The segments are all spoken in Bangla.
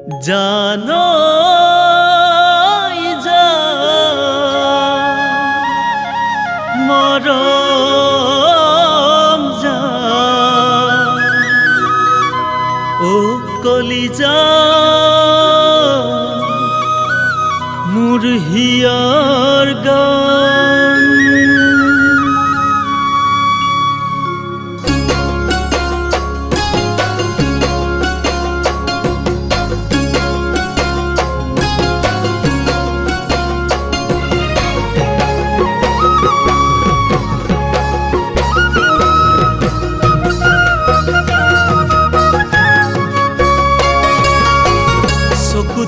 জানো মরম যা ও কলিজা মোর হিয়ার গান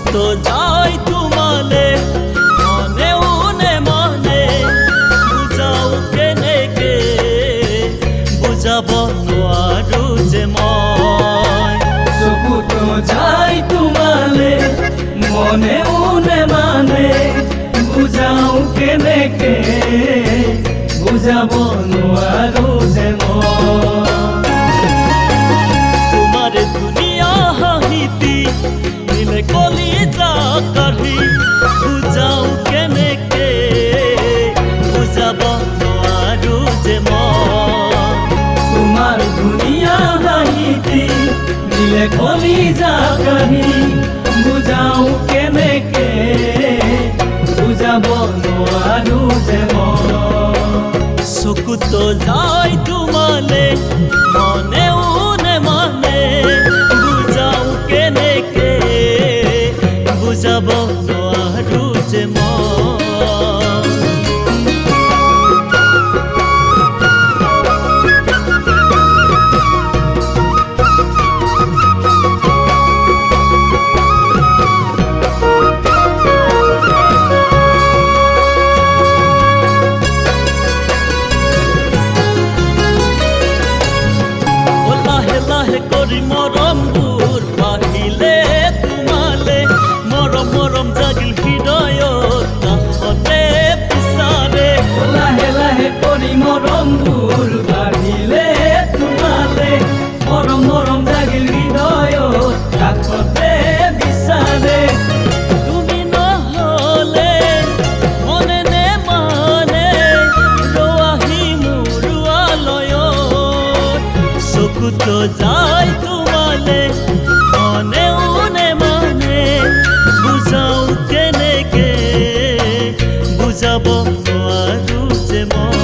তো যাই তোমালে মনে উনে মানে বুঝাও কেনেকে বুঝাব নোৱাৰো যে মই চকু তো যাই তোমালে মনে উনে মানে বুঝাও কেনেকে বুঝাব নোৱাৰো যে মই তোমার দুনিয়া হাঁহিতি নিলে কলিজা কাঢ়ি বুঝাও কেনেকে বুঝাব নোৱাৰো যে মই তোমার দুনিয়া হাঁহিতি দিলে কলিজা কাঢ়ি বুঝাও কেনেকে বুঝাব নোৱাৰো যে মই চকুতো যাই তোমালে মনে উনে মানে বুঝাও কেনেকে বুঝাব নোৱাৰো যে মই কৰি মৰমবোৰ বাঢ়িলে তোমালে মৰম মৰম জাগিল হৃদয়ত কাষতে বিচাৰে লাহে লাহে কৰি মৰমবোৰ বাঢ়িলে তোমালে মৰম মৰম জাগিল হৃদয়ত কাষতে বিচাৰে তুমি নহলে মনে নেমানে ৰহি মোৰ আলয়ত চকুতো যাই তোমালে মনে উনে মানে বুঝাও কেনেকে বুঝাব নোৱাৰো যে মই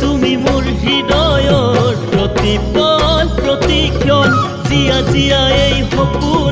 তুমি মোৰ হৃদয়ৰ প্ৰতিপল প্ৰতিক্ষণ জীয়া জীয়া এই সপোন